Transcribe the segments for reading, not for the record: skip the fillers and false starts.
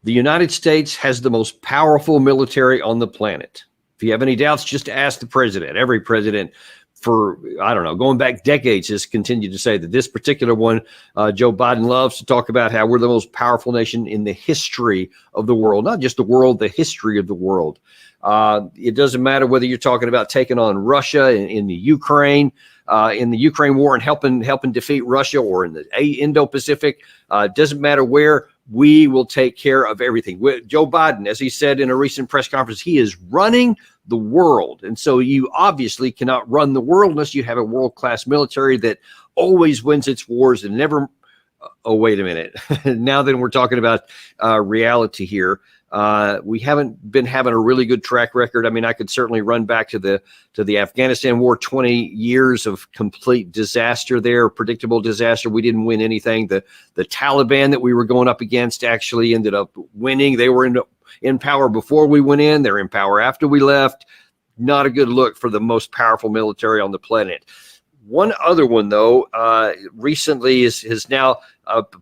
The United States has the most powerful military on the planet. If you have any doubts, just ask the president. Every president for, I don't know, going back decades has continued to say that. This particular one, Joe Biden loves to talk about how we're the most powerful nation in the history of the world, not just the world, the history of the world. It doesn't matter whether you're talking about taking on Russia in the Ukraine war and helping defeat Russia, or in the Indo-Pacific. It doesn't matter where. We will take care of everything. Joe Biden, as he said in a recent press conference, he is running the world. And so you obviously cannot run the world unless you have a world-class military that always wins its wars and never. Oh, wait a minute. Now then we're talking about reality here. We haven't been having a really good track record. I mean, I could certainly run back to the Afghanistan war, 20 years of complete disaster there, predictable disaster. We didn't win anything. The Taliban that we were going up against actually ended up winning. They were in power before we went in. They're in power after we left. Not a good look for the most powerful military on the planet. One other one, though, recently has now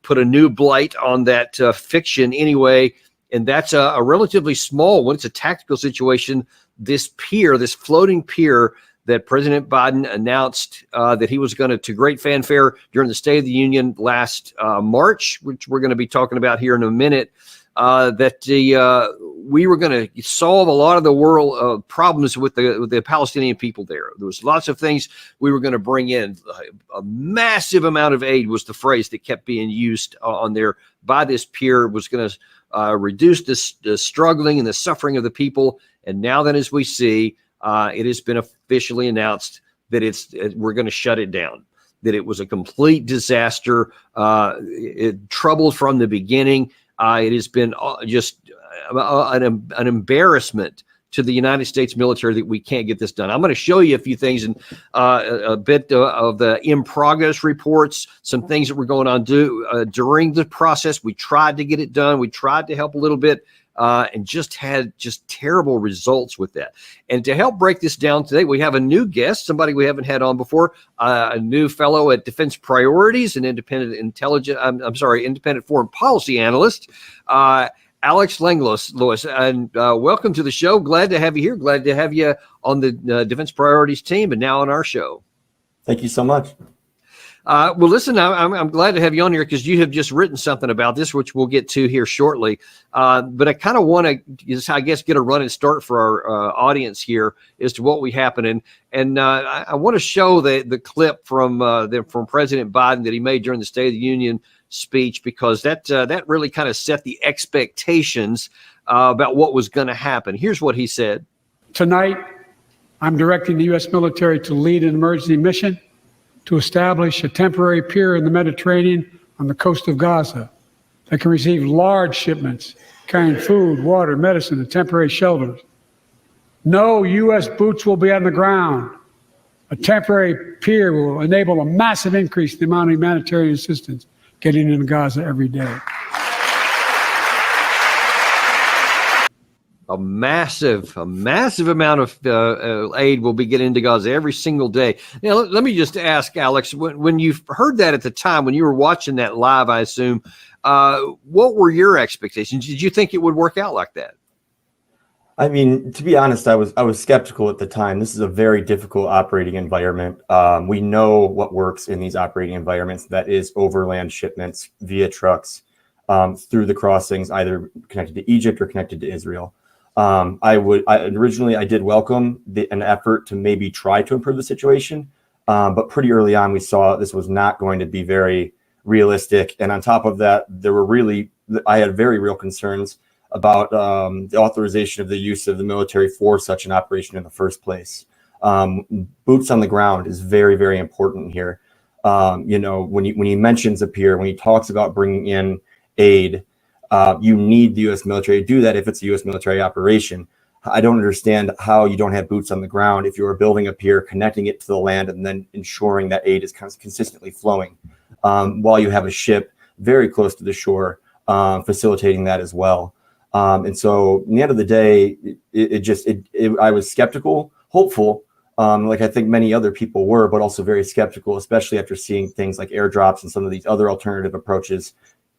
put a new blight on that fiction anyway. And that's a relatively small one. It's a tactical situation. This pier, this floating pier that President Biden announced that he was going to great fanfare during the State of the Union last March, which we're going to be talking about here in a minute, we were going to solve a lot of the world problems with the Palestinian people there. There was lots of things we were going to bring in. A massive amount of aid was the phrase that kept being used on there by this pier. Was going to reduce the struggling and the suffering of the people. And now then, as we see, it has been officially announced that we're going to shut it down, that it was a complete disaster, troubled from the beginning. It has been just an embarrassment to the United States military that we can't get this done. I'm going to show you a few things and a bit of the in progress reports, some things that were going on during the process. We tried to get it done. We tried to help a little bit and just had terrible results with that. And to help break this down today, we have a new guest, somebody we haven't had on before, a new fellow at Defense Priorities, an independent foreign policy analyst, Alex Langlois, and welcome to the show. Glad to have you here. Glad to have you on the Defense Priorities team and now on our show. Thank you so much. Well, listen, I'm glad to have you on here because you have just written something about this, which we'll get to here shortly. But I kind of want to, I guess, get a running start for our audience here as to what we happened. And I want to show the clip from President Biden that he made during the State of the Union speech, because that really kind of set the expectations about what was going to happen. Here's what he said. Tonight, I'm directing the U.S. military to lead an emergency mission to establish a temporary pier in the Mediterranean on the coast of Gaza that can receive large shipments carrying food, water, medicine, and temporary shelters. No U.S. boots will be on the ground. A temporary pier will enable a massive increase in the amount of humanitarian assistance getting into Gaza every day. A massive amount of aid will be getting into Gaza every single day. Now, let me just ask, Alex, when you heard that at the time, when you were watching that live, I assume, what were your expectations? Did you think it would work out like that? I mean, to be honest, I was skeptical at the time. This is a very difficult operating environment. We know what works in these operating environments. That is overland shipments via trucks through the crossings, either connected to Egypt or connected to Israel. Originally I did welcome an effort to maybe try to improve the situation, but pretty early on we saw this was not going to be very realistic. And on top of that, I had very real concerns about the authorization of the use of the military for such an operation in the first place. Boots on the ground is very, very important here. When he mentions a pier, when he talks about bringing in aid, you need the U.S. military to do that if it's a U.S. military operation. I don't understand how you don't have boots on the ground if you are building a pier, connecting it to the land, and then ensuring that aid is consistently flowing while you have a ship very close to the shore facilitating that as well. And so, in the end of the day, I was skeptical, hopeful, like I think many other people were, but also very skeptical, especially after seeing things like airdrops and some of these other alternative approaches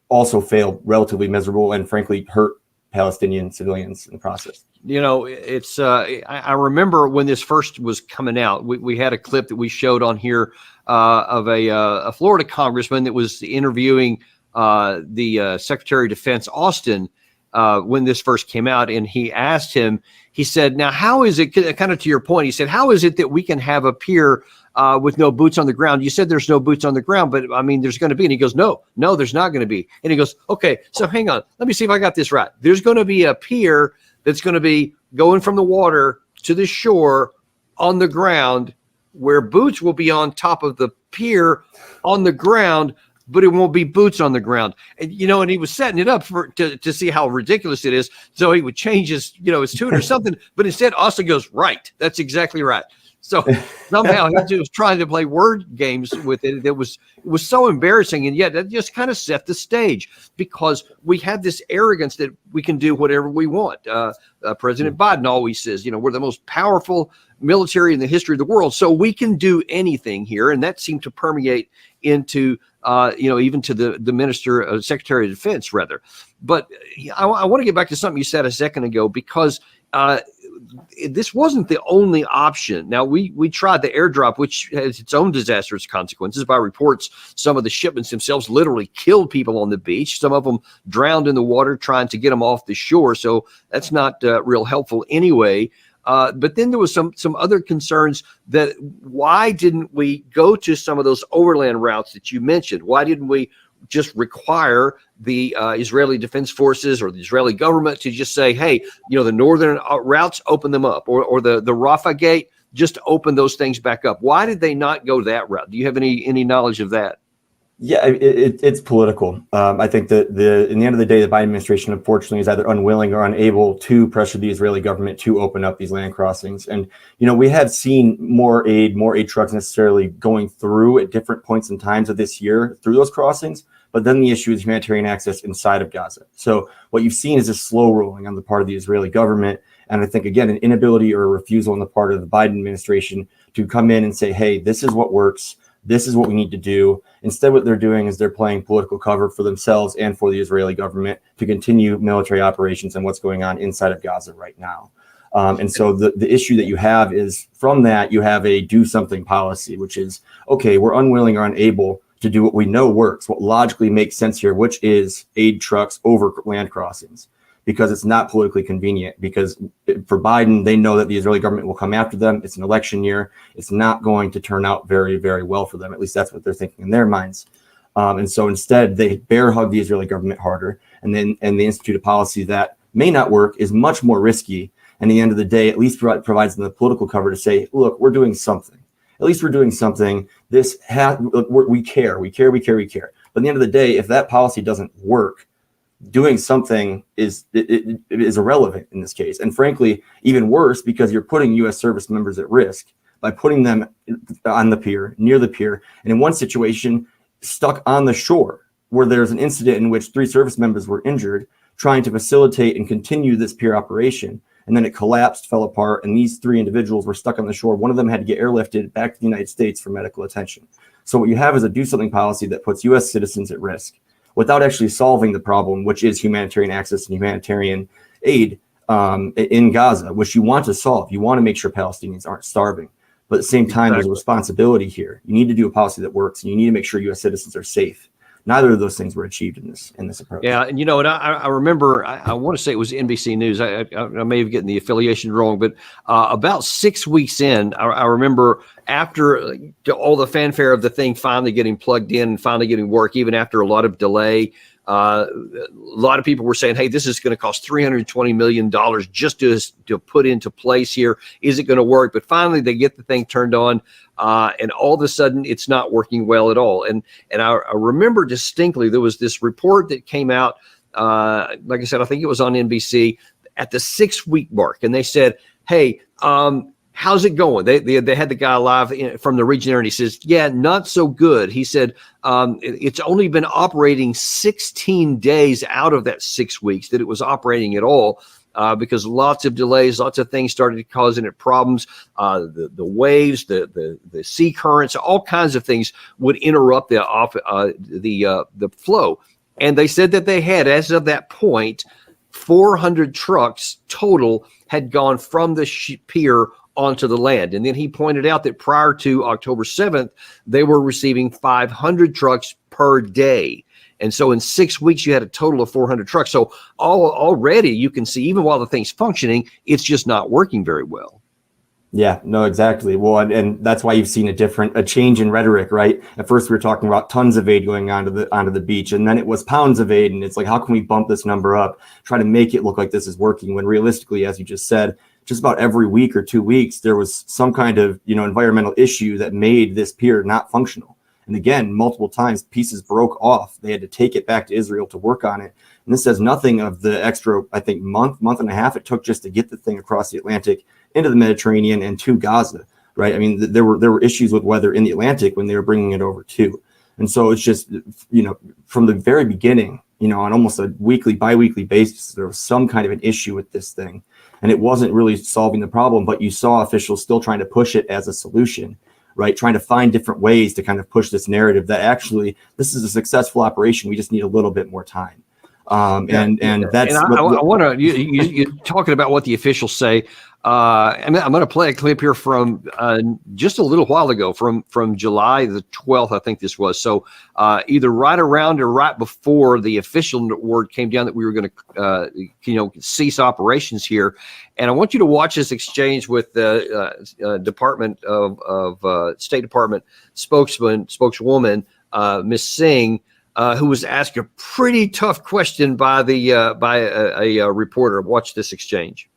also failed relatively miserable and frankly hurt Palestinian civilians in the process. You know, it's I remember when this first was coming out, we had a clip that we showed on here of a Florida congressman that was interviewing the Secretary of Defense, Austin, when this first came out. And he asked him, he said, now, how is it, kind of to your point, he said, how is it that we can have a pier with no boots on the ground? You said there's no boots on the ground, but I mean, there's going to be. And he goes, no, there's not going to be. And he goes, okay, so hang on. Let me see if I got this right. There's going to be a pier that's going to be going from the water to the shore on the ground, where boots will be on top of the pier on the ground, but it won't be boots on the ground. And, you know, and he was setting it up to see how ridiculous it is. So he would change his tune or something. But instead, Austin goes, right. That's exactly right. So somehow he was trying to play word games with it. It was so embarrassing. And yet that just kind of set the stage, because we have this arrogance that we can do whatever we want. President Biden always says, we're the most powerful military in the history of the world, so we can do anything here. And that seemed to permeate into, even to the Secretary of Defense, rather. But I want to get back to something you said a second ago, because this wasn't the only option. Now, we tried the airdrop, which has its own disastrous consequences. By reports, some of the shipments themselves literally killed people on the beach. Some of them drowned in the water trying to get them off the shore. So that's not real helpful anyway. But then there was some other concerns that why didn't we go to some of those overland routes that you mentioned? Why didn't we just require the Israeli Defense Forces or the Israeli government to just say, hey, the northern routes, open them up, or the Rafah gate, just open those things back up? Why did they not go that route? Do you have any knowledge of that? Yeah, it's political. I think that in the end of the day, the Biden administration, unfortunately, is either unwilling or unable to pressure the Israeli government to open up these land crossings. And, we have seen more aid trucks necessarily going through at different points in times of this year through those crossings. But then the issue is humanitarian access inside of Gaza. So what you've seen is a slow rolling on the part of the Israeli government. And I think, again, an inability or a refusal on the part of the Biden administration to come in and say, hey, this is what works. This is what we need to do. Instead, what they're doing is they're playing political cover for themselves and for the Israeli government to continue military operations and what's going on inside of Gaza right now. And so the issue that you have is, from that, you have a do something policy, which is, okay, we're unwilling or unable to do what we know works, what logically makes sense here, which is aid trucks over land crossings, because it's not politically convenient. Because for Biden, they know that the Israeli government will come after them. It's an election year. It's not going to turn out very, very well for them. At least that's what they're thinking in their minds. And so instead, they bear hug the Israeli government harder, and they institute a policy that may not work, is much more risky. And at the end of the day, at least provides them the political cover to say, look, we're doing something. At least we're doing something. We care. But at the end of the day, if that policy doesn't work, doing something is irrelevant in this case. And frankly, even worse, because you're putting U.S. service members at risk by putting them on the pier, near the pier, and in one situation, stuck on the shore, where there's an incident in which 3 service members were injured, trying to facilitate and continue this pier operation. And then it collapsed, fell apart, and these 3 individuals were stuck on the shore. One of them had to get airlifted back to the United States for medical attention. So what you have is a do something policy that puts U.S. citizens at risk without actually solving the problem, which is humanitarian access and humanitarian aid in Gaza, which you want to solve. You want to make sure Palestinians aren't starving. But at the same time, There's a responsibility here. You need to do a policy that works, and you need to make sure U.S. citizens are safe. Neither of those things were achieved in this approach. Yeah, and and I remember, I want to say it was NBC News. I may have gotten the affiliation wrong, but about 6 weeks in, I remember, after all the fanfare of the thing finally getting plugged in and finally getting work, even after a lot of delay, a lot of people were saying, hey, this is going to cost $320 million just to put into place here. Is it going to work? But finally, they get the thing turned on. And all of a sudden, it's not working well at all. And I remember distinctly, there was this report that came out, like I said, I think it was on NBC, at the 6-week mark. And they said, hey, how's it going? They had the guy live from the region there, and he says, yeah, not so good. He said, it's only been operating 16 days out of that 6 weeks that it was operating at all. Because lots of delays, lots of things started causing it problems. The waves, the sea currents, all kinds of things would interrupt the flow. And they said that they had, as of that point, 400 trucks total had gone from the pier onto the land. And then he pointed out that prior to October 7th, they were receiving 500 trucks per day. And so in 6 weeks, you had a total of 400 trucks. So already you can see, even while the thing's functioning, it's just not working very well. Yeah, no, exactly. Well, and that's why you've seen a change in rhetoric, right? At first, we were talking about tons of aid going onto the beach, and then it was pounds of aid, and it's like, how can we bump this number up, try to make it look like this is working? When realistically, as you just said, just about every week or 2 weeks, there was some kind of environmental issue that made this pier not functional. And again, multiple times pieces broke off. They had to take it back to Israel to work on it. And this says nothing of the extra, I think, month and a half it took just to get the thing across the Atlantic into the Mediterranean and to Gaza, right? I mean, there were issues with weather in the Atlantic when they were bringing it over too. And so it's just, from the very beginning, on almost a bi-weekly basis, there was some kind of an issue with this thing. And it wasn't really solving the problem, but you saw officials still trying to push it as a solution, right? Trying to find different ways to kind of push this narrative that actually this is a successful operation. We just need a little bit more time. And that's I want to, you're talking about what the officials say. I'm going to play a clip here from just a little while ago, from July the 12th, I think this was. So either right around or right before the official word came down that we were going to, cease operations here. And I want you to watch this exchange with the Department of State Department spokeswoman, Ms. Singh, who was asked a pretty tough question by a reporter. Watch this exchange.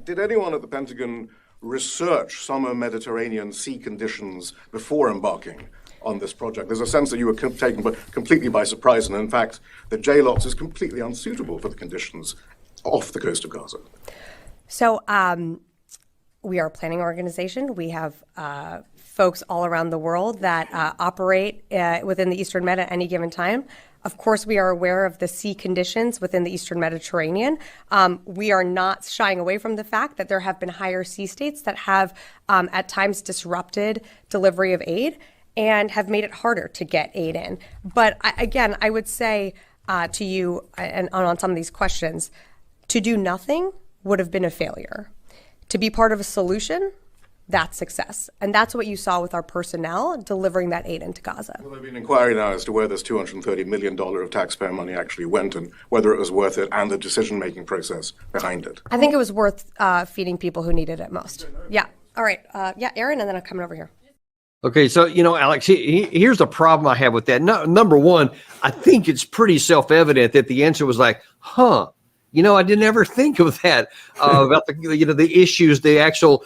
Did anyone at the Pentagon research summer Mediterranean sea conditions before embarking on this project? There's a sense that you were taken completely by surprise, and in fact, the JLOTS is completely unsuitable for the conditions off the coast of Gaza. So we are a planning organization. We have folks all around the world that operate within the Eastern Med at any given time. Of course, we are aware of the sea conditions within the Eastern Mediterranean. We are not shying away from the fact that there have been higher sea states that have at times disrupted delivery of aid and have made it harder to get aid in. But I would say to you, and on some of these questions, to do nothing would have been a failure. To be part of a solution, that's success. And that's what you saw with our personnel delivering that aid into Gaza. Well, there's been an inquiry now as to where this $230 million of taxpayer money actually went and whether it was worth it and the decision-making process behind it. I think it was worth feeding people who needed it most. Yeah. All right. Aaron, and then I'm coming over here. Okay, so, Alex, here's the problem I have with that. No, number one, I think it's pretty self-evident that the answer was like, I didn't ever think of that, about the issues, the actual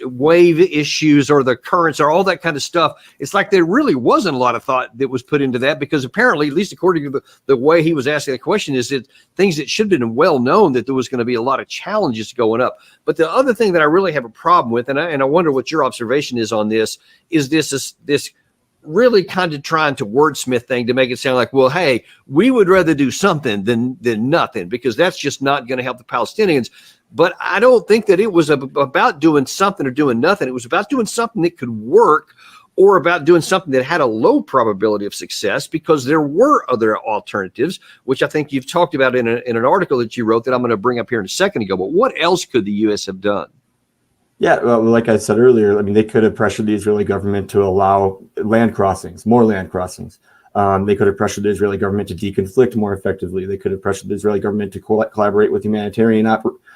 wave issues or the currents or all that kind of stuff. It's like there really wasn't a lot of thought that was put into that, because apparently, at least according to the way he was asking the question, is that things that should have been well known that there was going to be a lot of challenges going up. But the other thing that I really have a problem with, and I wonder what your observation is on this, is this really kind of trying to wordsmith thing to make it sound like, well, hey, we would rather do something than nothing, because that's just not going to help the Palestinians. But I don't think that it was about doing something or doing nothing. It was about doing something that could work, or about doing something that had a low probability of success, because there were other alternatives, which I think you've talked about in an article that you wrote that I'm going to bring up here in a second ago. But what else could the U.S. have done? Yeah, well, like I said earlier, I mean, they could have pressured the Israeli government to allow land crossings, more land crossings. They could have pressured the Israeli government to deconflict more effectively. They could have pressured the Israeli government to collaborate with humanitarian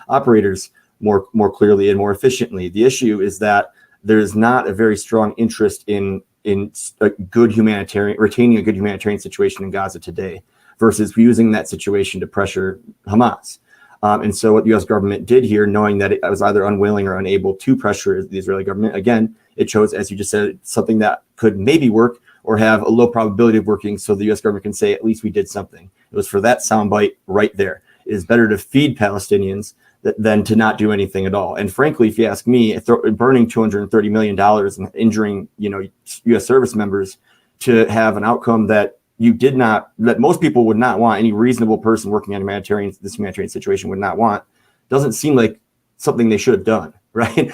operators more clearly and more efficiently. The issue is that there's not a very strong interest in a good retaining a good humanitarian situation in Gaza today, versus using that situation to pressure Hamas. And so what the U.S. government did here, knowing that it was either unwilling or unable to pressure the Israeli government, again, it chose, as you just said, something that could maybe work or have a low probability of working, so the U.S. government can say, at least we did something. It was for that soundbite right there. It is better to feed Palestinians than to not do anything at all. And frankly, if you ask me, burning $230 million and injuring, U.S. service members to have an outcome that that most people would not want, any reasonable person working on this humanitarian situation would not want, doesn't seem like something they should have done. right?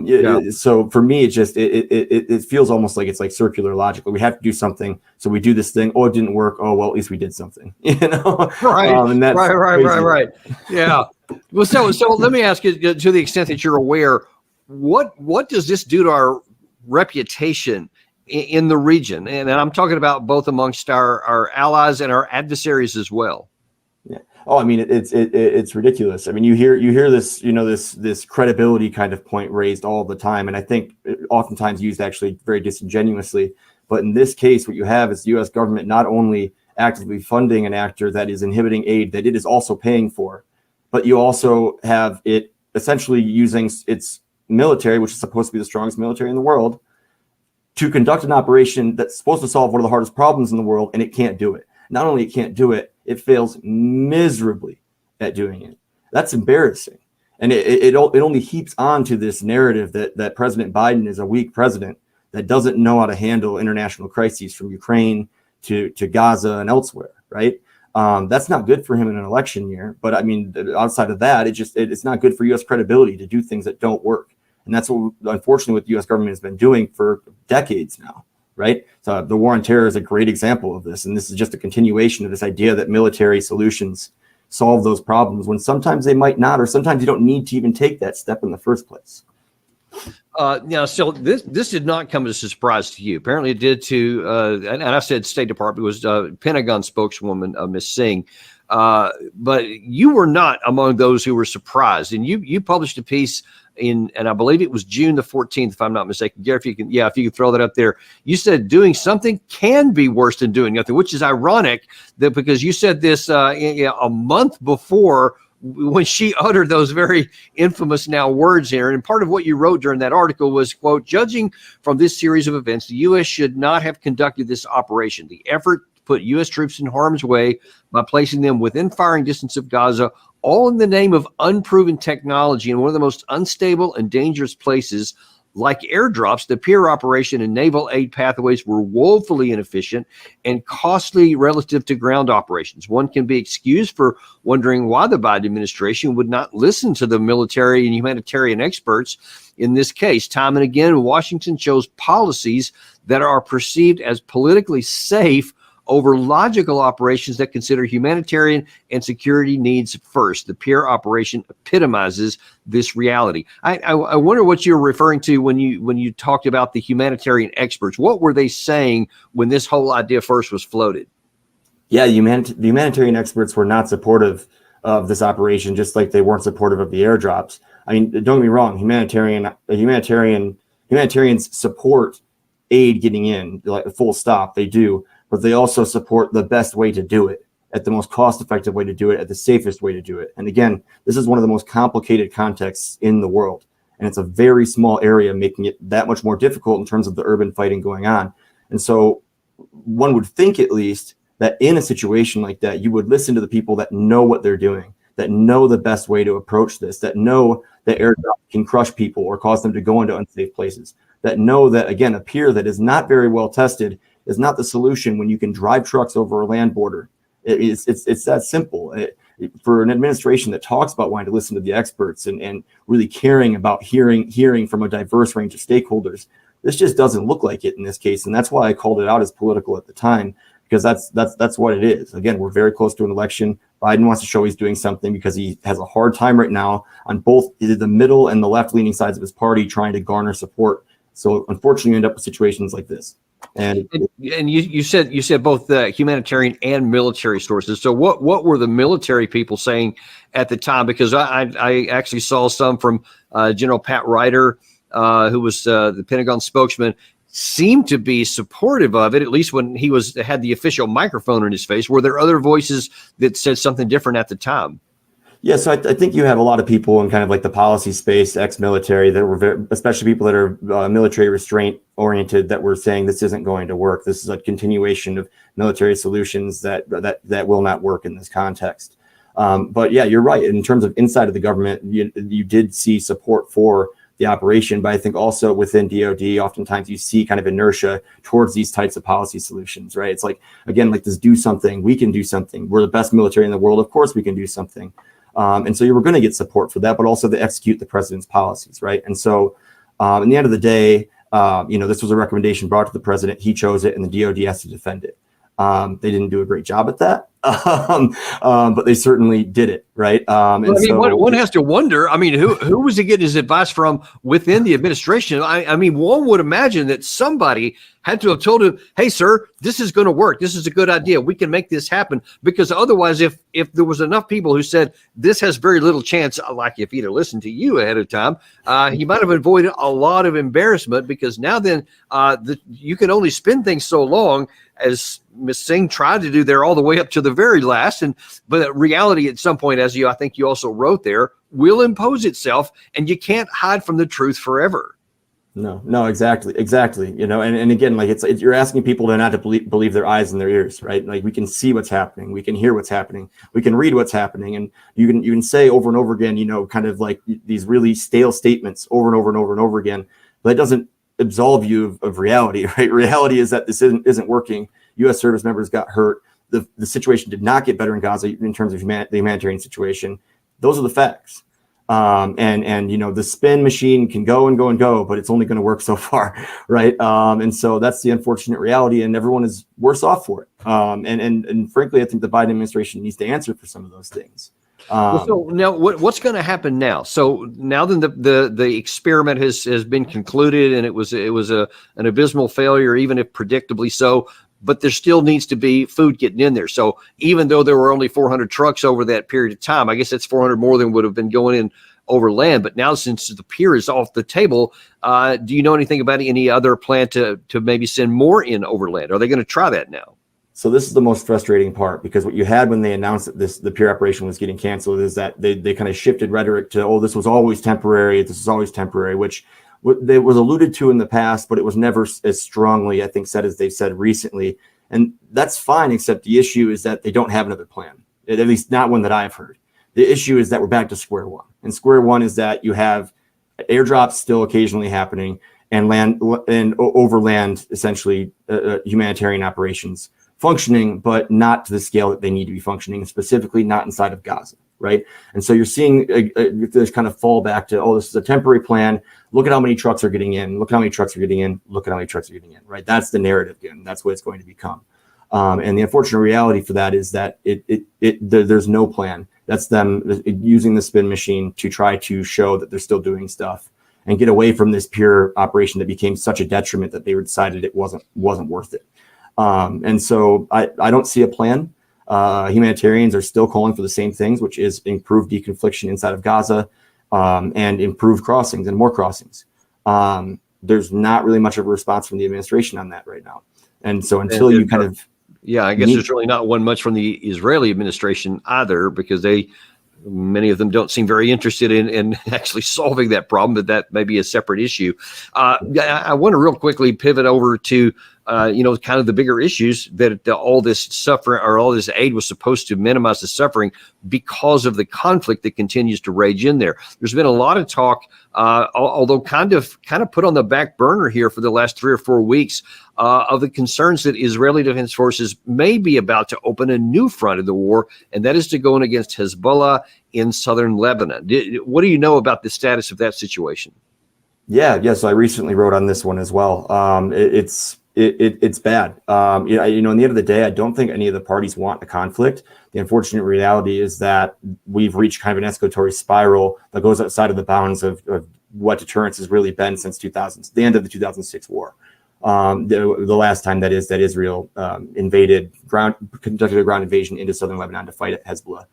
Yeah. So for me, it feels almost like it's like circular logic. We have to do something, so we do this thing. Oh, it didn't work. Oh, well, at least we did something, you know? Right, And that's right. Yeah. Well, so let me ask you, to the extent that you're aware, what does this do to our reputation in the region? And I'm talking about both amongst our allies and our adversaries as well. Yeah. Oh, I mean, it's ridiculous. I mean, you hear this, this credibility kind of point raised all the time, and I think oftentimes used actually very disingenuously. But in this case, what you have is the U.S. government not only actively funding an actor that is inhibiting aid that it is also paying for, but you also have it essentially using its military, which is supposed to be the strongest military in the world, to conduct an operation that's supposed to solve one of the hardest problems in the world, and it can't do it. Not only it can't do it, it fails miserably at doing it. That's embarrassing. And it only heaps on to this narrative that President Biden is a weak president that doesn't know how to handle international crises, from Ukraine to Gaza and elsewhere, right? That's not good for him in an election year. But I mean, outside of that, it's not good for U.S. credibility to do things that don't work. And that's what, unfortunately, what the U.S. government has been doing for decades now, right? So the war on terror is a great example of this. And this is just a continuation of this idea that military solutions solve those problems, when sometimes they might not, or sometimes you don't need to even take that step in the first place. Now, so this did not come as a surprise to you. Apparently it did to, and I said State Department, was Pentagon spokeswoman, Ms. Singh. But you were not among those who were surprised. And you published a piece and I believe it was June the 14th, if I'm not mistaken. Gary, if you can throw that up there. You said doing something can be worse than doing nothing, which is ironic that because you said this a month before when she uttered those very infamous now words here. And part of what you wrote during that article was, quote, judging from this series of events, the U.S. should not have conducted this operation. The effort to put U.S. troops in harm's way by placing them within firing distance of Gaza, all in the name of unproven technology in one of the most unstable and dangerous places, like airdrops. The Pier operation and naval aid pathways were woefully inefficient and costly relative to ground operations. One can be excused for wondering why the Biden administration would not listen to the military and humanitarian experts in this case. Time and again, Washington chose policies that are perceived as politically safe over logical operations that consider humanitarian and security needs first. The Pier operation epitomizes this reality. I wonder what you're referring to when you talked about the humanitarian experts. What were they saying when this whole idea first was floated? Yeah, the humanitarian experts were not supportive of this operation, just like they weren't supportive of the airdrops. I mean, don't get me wrong, humanitarians support aid getting in, like full stop, they do. But they also support the best way to do it, at the most cost-effective way to do it, at the safest way to do it. And again, this is one of the most complicated contexts in the world. And it's a very small area, making it that much more difficult in terms of the urban fighting going on. And so one would think, at least, that in a situation like that, you would listen to the people that know what they're doing, that know the best way to approach this, that know that airdrop can crush people or cause them to go into unsafe places, that know that, again, a pier that is not very well tested is not the solution when you can drive trucks over a land border. It's that simple. For an administration that talks about wanting to listen to the experts and really caring about hearing from a diverse range of stakeholders, this just doesn't look like it in this case. And that's why I called it out as political at the time, because that's what it is. Again, we're very close to an election. Biden wants to show he's doing something because he has a hard time right now on both the middle and the left-leaning sides of his party trying to garner support. So unfortunately, you end up with situations like this. And you said both the humanitarian and military sources. So what were the military people saying at the time? Because I actually saw some from General Pat Ryder, who was the Pentagon spokesman, seemed to be supportive of it, at least when he had the official microphone in his face. Were there other voices that said something different at the time? Yeah, so I think you have a lot of people in kind of like the policy space, ex-military, that were especially people that are military restraint oriented, that were saying this isn't going to work. This is a continuation of military solutions that will not work in this context. But yeah, you're right. In terms of inside of the government, you did see support for the operation, but I think also within DOD, oftentimes you see kind of inertia towards these types of policy solutions, right? It's like, again, like this do something, we can do something. We're the best military in the world. Of course we can do something. And so you were going to get support for that, but also to execute the president's policies, right? And so in the end of the day, this was a recommendation brought to the president. He chose it, and the DoD has to defend it. They didn't do a great job at that, but they certainly did it, right? One has to wonder. I mean, who was he getting his advice from within the administration? I mean, one would imagine that somebody had to have told him, "Hey, sir, this is going to work. This is a good idea. We can make this happen." Because otherwise, if there was enough people who said this has very little chance, like if he'd have listened to you ahead of time, he might have avoided a lot of embarrassment. Because now then, you can only spin things so long, as Ms. Singh tried to do there, all the way up to the very last. But reality at some point, I think you also wrote there, will impose itself, and you can't hide from the truth forever. No, exactly. And again, like it's you're asking people to not to believe their eyes and their ears, right? Like we can see what's happening, we can hear what's happening, we can read what's happening, and you can say over and over again, kind of like these really stale statements over and over and over and over again, but it doesn't absolve you of reality, right? Reality is that this isn't working. U.S. service members got hurt. The situation did not get better in Gaza in terms of the humanitarian situation. Those are the facts. The spin machine can go and go and go, but it's only going to work so far, right? And so that's the unfortunate reality, and everyone is worse off for it. And frankly, I think the Biden administration needs to answer for some of those things. So now, what's going to happen now? So now then, the experiment has been concluded, and it was an abysmal failure, even if predictably so. But there still needs to be food getting in there. So even though there were only 400 trucks over that period of time, I guess that's 400 more than would have been going in over land. But now, since the pier is off the table, do you know anything about any other plan to maybe send more in overland? Are they going to try that now? So this is the most frustrating part, because what you had when they announced that the pier operation was getting canceled is that they kind of shifted rhetoric to, oh, this was always temporary. This is always temporary, which they was alluded to in the past, but it was never as strongly, I think, said as they've said recently. And that's fine, except the issue is that they don't have another plan, at least not one that I've heard. The issue is that we're back to square one. And square one is that you have airdrops still occasionally happening, and land and overland, essentially humanitarian operations functioning, but not to the scale that they need to be functioning, specifically not inside of Gaza, right? And so you're seeing this kind of fall back to, oh, this is a temporary plan. Look at how many trucks are getting in. Look at how many trucks are getting in. Look at how many trucks are getting in, right? That's the narrative again. That's what it's going to become. And the unfortunate reality for that is that there's no plan. That's them using the spin machine to try to show that they're still doing stuff and get away from this pure operation that became such a detriment that they decided it wasn't worth it. And so I don't see a plan. Humanitarians are still calling for the same things, which is improved deconfliction inside of Gaza, and improved crossings and more crossings. There's not really much of a response from the administration on that right now. And so until you kind of... Yeah, I guess there's really not one much from the Israeli administration either, because many of them don't seem very interested in actually solving that problem, but that may be a separate issue. I want to real quickly pivot over to kind of the bigger issues that all this suffering or all this aid was supposed to minimize the suffering because of the conflict that continues to rage in there. There's been a lot of talk, although kind of put on the back burner here for the last 3 or 4 weeks, of the concerns that Israeli Defense Forces may be about to open a new front of the war, and that is to go in against Hezbollah in southern Lebanon. What do you know about the status of that situation? Yeah. So I recently wrote on this one as well. It's bad. In the end of the day, I don't think any of the parties want a conflict. The unfortunate reality is that we've reached kind of an escalatory spiral that goes outside of the bounds of what deterrence has really been since the end of the 2006 war. The last time that Israel conducted a ground invasion into southern Lebanon to fight Hezbollah.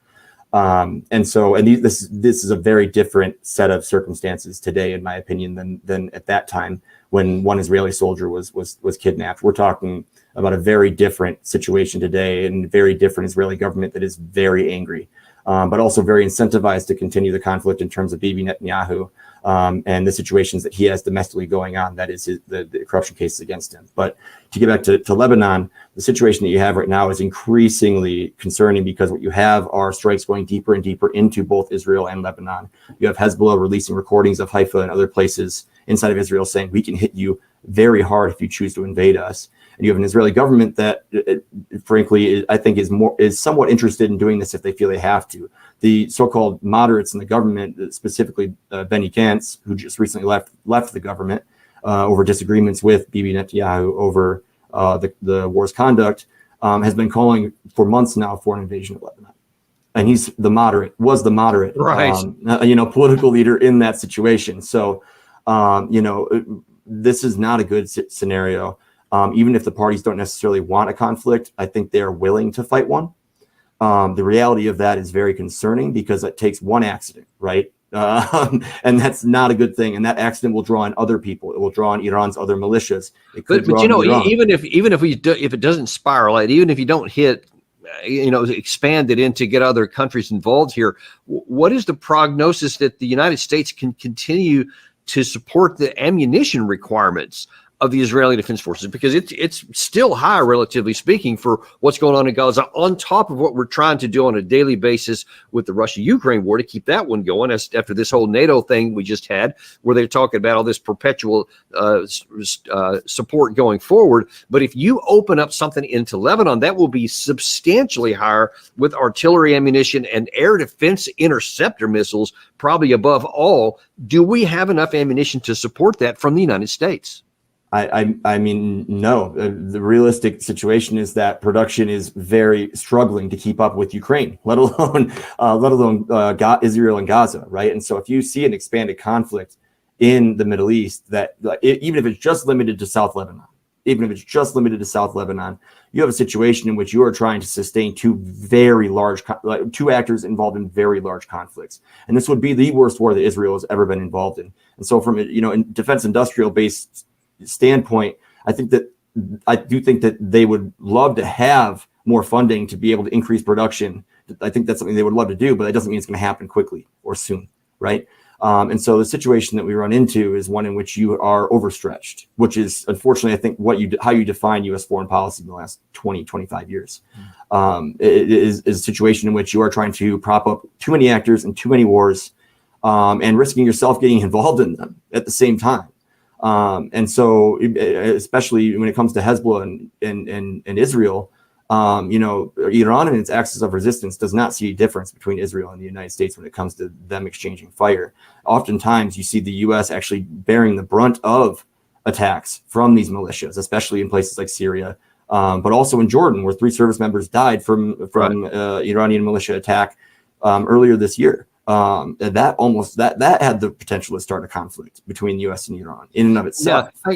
This is a very different set of circumstances today, in my opinion, than at that time when one Israeli soldier was kidnapped. We're talking about a very different situation today, and a very different Israeli government that is very angry, but also very incentivized to continue the conflict in terms of Bibi Netanyahu and the situations that he has domestically going on. That is the corruption cases against him. But to get back to Lebanon, the situation that you have right now is increasingly concerning, because what you have are strikes going deeper and deeper into both Israel and Lebanon. You have Hezbollah releasing recordings of Haifa and other places inside of Israel saying, we can hit you very hard if you choose to invade us. And you have an Israeli government that, frankly, I think is somewhat interested in doing this if they feel they have to. the so-called moderates in the government, specifically Benny Gantz, who just recently left the government over disagreements with Bibi Netanyahu over the war's conduct, has been calling for months now for an invasion of Lebanon. And was the moderate, right. Political leader in that situation. So, this is not a good scenario. Even if the parties don't necessarily want a conflict, I think they are willing to fight one. The reality of that is very concerning because it takes one accident, right? And that's not a good thing. And that accident will draw in other people. It will draw in Iran's other militias. But even if it doesn't spiral out, even if you don't hit, expand it in to get other countries involved here, what is the prognosis that the United States can continue to support the ammunition requirements of the Israeli Defense Forces? Because it's still high, relatively speaking, for what's going on in Gaza, on top of what we're trying to do on a daily basis with the Russia-Ukraine war to keep that one going. After this whole NATO thing we just had, where they're talking about all this perpetual support going forward. But if you open up something into Lebanon, that will be substantially higher with artillery ammunition and air defense interceptor missiles, probably above all. Do we have enough ammunition to support that from the United States? I mean, no. The realistic situation is that production is very struggling to keep up with Ukraine, let alone Israel and Gaza, right? And so, if you see an expanded conflict in the Middle East, even if it's just limited to South Lebanon, you have a situation in which you are trying to sustain two actors involved in very large conflicts, and this would be the worst war that Israel has ever been involved in. And so, from in defense industrial based standpoint, I do think that they would love to have more funding to be able to increase production. I think that's something they would love to do, but that doesn't mean it's going to happen quickly or soon, right? And so the situation that we run into is one in which you are overstretched, which is unfortunately, I think, how you define U.S. foreign policy in the last 20, 25 years. It is a situation in which you are trying to prop up too many actors and too many wars, and risking yourself getting involved in them at the same time. And so, especially when it comes to Hezbollah and Israel, Iran and its axis of resistance does not see a difference between Israel and the United States when it comes to them exchanging fire. Oftentimes, you see the U.S. actually bearing the brunt of attacks from these militias, especially in places like Syria, but also in Jordan, where 3 service members died from Iranian militia attack earlier this year. That had the potential to start a conflict between the U.S. and Iran in and of itself. I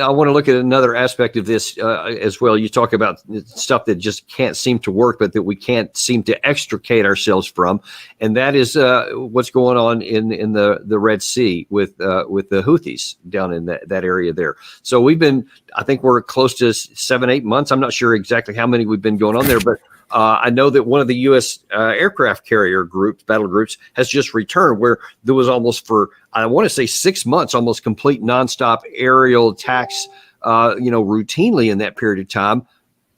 want to look at another aspect of this as well. You talk about stuff that just can't seem to work, but that we can't seem to extricate ourselves from, and that is what's going on in the Red Sea with the Houthis down in that area there. So I think we're close to 7-8 months. I'm not sure exactly how many we've been going on there, but I know that one of the U.S. aircraft carrier battle groups, has just returned, where there was almost for, I want to say 6 months, almost complete nonstop aerial attacks, routinely in that period of time.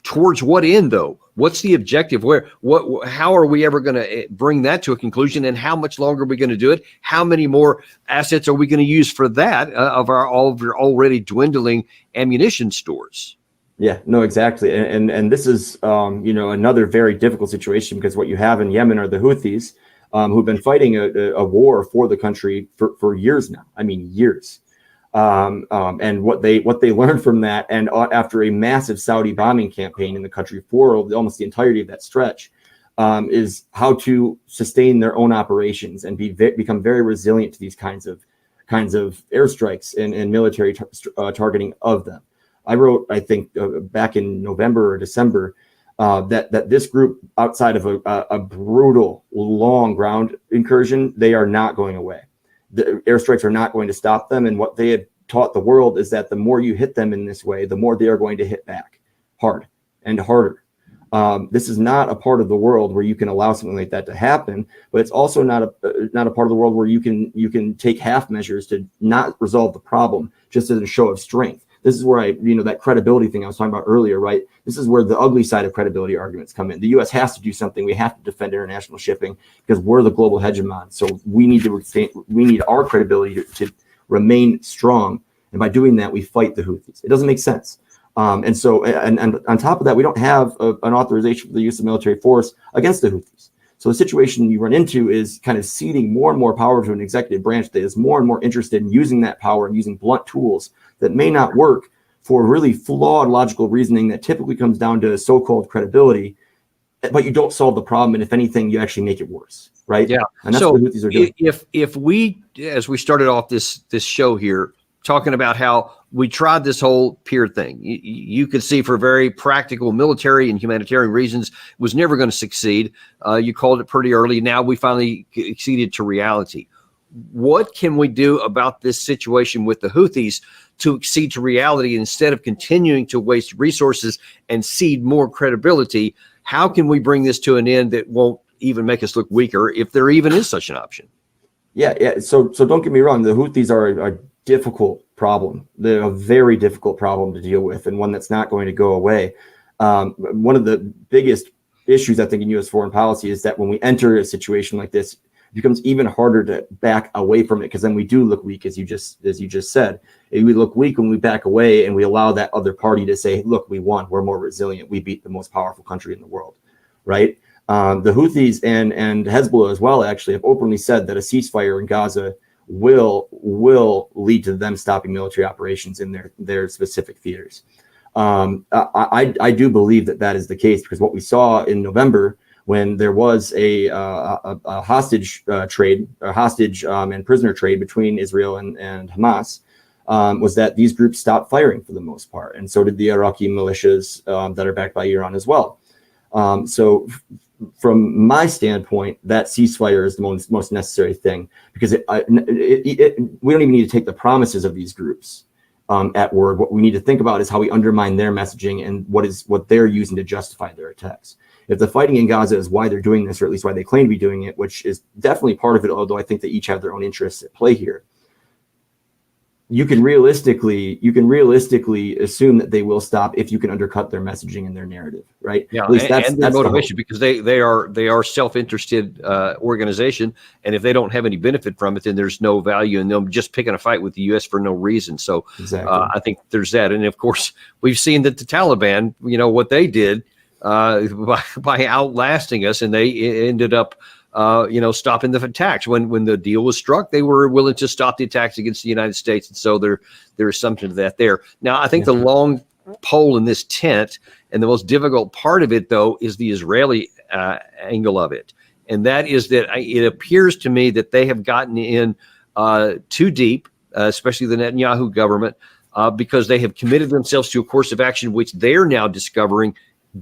Towards what end, though? What's the objective? How are we ever going to bring that to a conclusion? And how much longer are we going to do it? How many more assets are we going to use for that of our already dwindling ammunition stores? Yeah, no, exactly. And this is, another very difficult situation, because what you have in Yemen are the Houthis, who've been fighting a war for the country for years now. I mean, years. And what they learned from that, and after a massive Saudi bombing campaign in the country for almost the entirety of that stretch, is how to sustain their own operations and become very resilient to these kinds of airstrikes and military targeting of them. I wrote, I think, back in November or December, that this group, outside of a brutal, long ground incursion, they are not going away. The airstrikes are not going to stop them. And what they had taught the world is that the more you hit them in this way, the more they are going to hit back hard and harder. This is not a part of the world where you can allow something like that to happen, but it's also not a part of the world where you can take half measures to not resolve the problem just as a show of strength. This is where that credibility thing I was talking about earlier, right? This is where the ugly side of credibility arguments come in. The U.S. has to do something. We have to defend international shipping because we're the global hegemon. So we need our credibility to remain strong. And by doing that, we fight the Houthis. It doesn't make sense. And so on top of that, we don't have an authorization for the use of military force against the Houthis. So the situation you run into is kind of ceding more and more power to an executive branch that is more and more interested in using that power and using blunt tools that may not work for really flawed logical reasoning that typically comes down to so-called credibility, but you don't solve the problem. And if anything, you actually make it worse, right? Yeah. And that's So what the Houthis are doing. if we, as we started off this show here, talking about how we tried this whole pier thing, you could see for very practical military and humanitarian reasons, it was never going to succeed. You called it pretty early. Now we finally acceded to reality. What can we do about this situation with the Houthis to accede to reality instead of continuing to waste resources and cede more credibility? How can we bring this to an end that won't even make us look weaker, if there even is such an option? Yeah. So don't get me wrong. The Houthis are a difficult problem. They're a very difficult problem to deal with, and one that's not going to go away. One of the biggest issues, I think, in U.S. foreign policy is that when we enter a situation like this, it becomes even harder to back away from it, because then we do look weak, as you just said. We look weak when we back away and we allow that other party to say, look, we won, we're more resilient, we beat the most powerful country in the world, right? The Houthis and Hezbollah as well actually have openly said that a ceasefire in Gaza will lead to them stopping military operations in their specific theaters. I do believe that is the case, because what we saw in November, when there was a hostage trade, and prisoner trade between Israel and Hamas, was that these groups stopped firing for the most part, and so did the Iraqi militias that are backed by Iran as well. So from my standpoint, that ceasefire is the most necessary thing, because we don't even need to take the promises of these groups at word. What we need to think about is how we undermine their messaging and what they're using to justify their attacks. If the fighting in Gaza is why they're doing this, or at least why they claim to be doing it, which is definitely part of it, although I think they each have their own interests at play here, you can realistically assume that they will stop if you can undercut their messaging and their narrative, right? Yeah, at least that's their the motivation, because they are self-interested organization, and if they don't have any benefit from it, then there's no value in them just picking a fight with the U.S. for no reason. So exactly. I think there's that, and of course we've seen that the Taliban, what they did by outlasting us, and they ended up stopping the attacks. When the deal was struck, they were willing to stop the attacks against the United States. And so there is something to that there. Now, I think the long pole in this tent, and the most difficult part of it, though, is the Israeli angle of it. And that is that it appears to me that they have gotten in too deep, especially the Netanyahu government, because they have committed themselves to a course of action which they're now discovering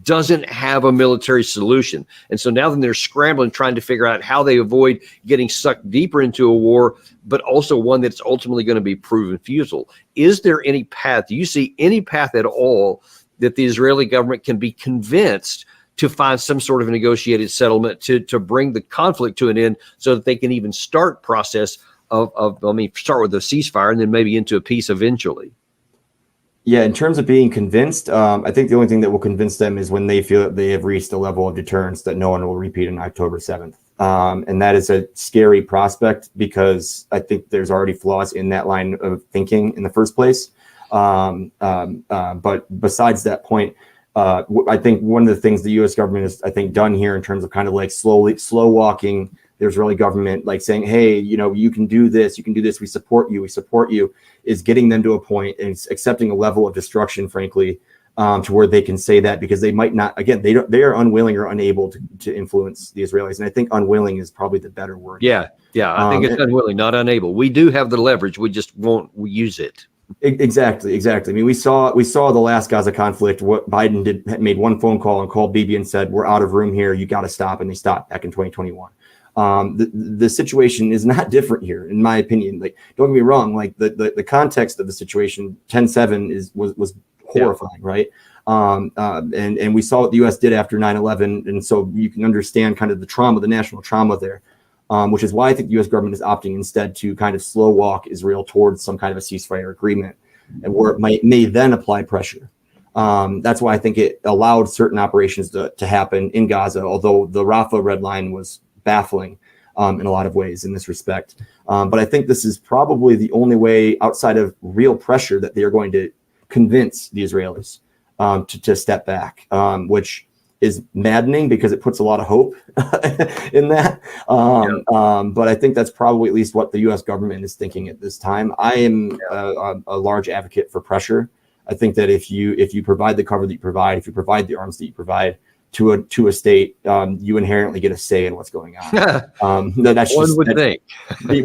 doesn't have a military solution. And so now then they're scrambling, trying to figure out how they avoid getting sucked deeper into a war, but also one that's ultimately going to be proven futile. Is there any path? Do you see any path at all that the Israeli government can be convinced to find some sort of a negotiated settlement to bring the conflict to an end, so that they can even start process start with a ceasefire and then maybe into a peace eventually? Yeah, in terms of being convinced, I think the only thing that will convince them is when they feel that they have reached a level of deterrence that no one will repeat on October 7th. And that is a scary prospect, because I think there's already flaws in that line of thinking in the first place. But besides that point, I think one of the things the U.S. government has, I think, done here in terms of kind of like slow walking the Israeli government, like saying, hey, you can do this, we support you, is getting them to a point and accepting a level of destruction, frankly, to where they can say that, because they might not, again, they are unwilling or unable to influence the Israelis. And I think unwilling is probably the better word. Yeah. I think it's unwilling, not unable. We do have the leverage. We just won't use it. Exactly. I mean, we saw the last Gaza conflict. What Biden made one phone call and called Bibi and said, we're out of room here, you got to stop. And they stopped back in 2021. The situation is not different here, in my opinion. Like, don't get me wrong, like the context of the situation, 10/7 was horrifying, right? And we saw what the U.S. did after 9/11, and so you can understand kind of the trauma, the national trauma there, which is why I think the U.S. government is opting instead to kind of slow walk Israel towards some kind of a ceasefire agreement, and where it may then apply pressure. That's why I think it allowed certain operations to happen in Gaza, although the Rafah red line was baffling in a lot of ways in this respect. But I think this is probably the only way outside of real pressure that they are going to convince the Israelis to step back, which is maddening because it puts a lot of hope in that. But I think that's probably at least what the U.S. government is thinking at this time. I am a large advocate for pressure. I think that if you provide the cover that you provide, if you provide the arms that you provide to a state, you inherently get a say in what's going on. That's One would think.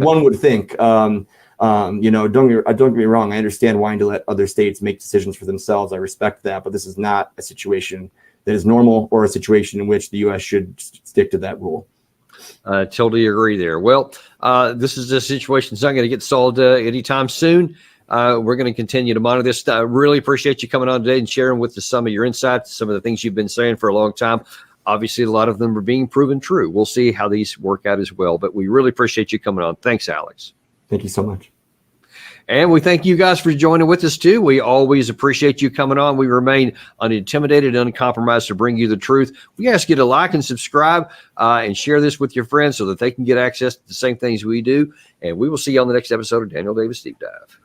One would think. Don't get me wrong. I understand wanting to let other states make decisions for themselves. I respect that, but this is not a situation that is normal or a situation in which the U.S. should stick to that rule. Totally agree there. Well, this is a situation that's not going to get solved anytime soon. We're going to continue to monitor this. I really appreciate you coming on today and sharing with us some of your insights, some of the things you've been saying for a long time. Obviously, a lot of them are being proven true. We'll see how these work out as well, but we really appreciate you coming on. Thanks, Alex. Thank you so much. And we thank you guys for joining with us too. We always appreciate you coming on. We remain unintimidated, uncompromised to bring you the truth. We ask you to like and subscribe and share this with your friends so that they can get access to the same things we do. And we will see you on the next episode of Daniel Davis Deep Dive.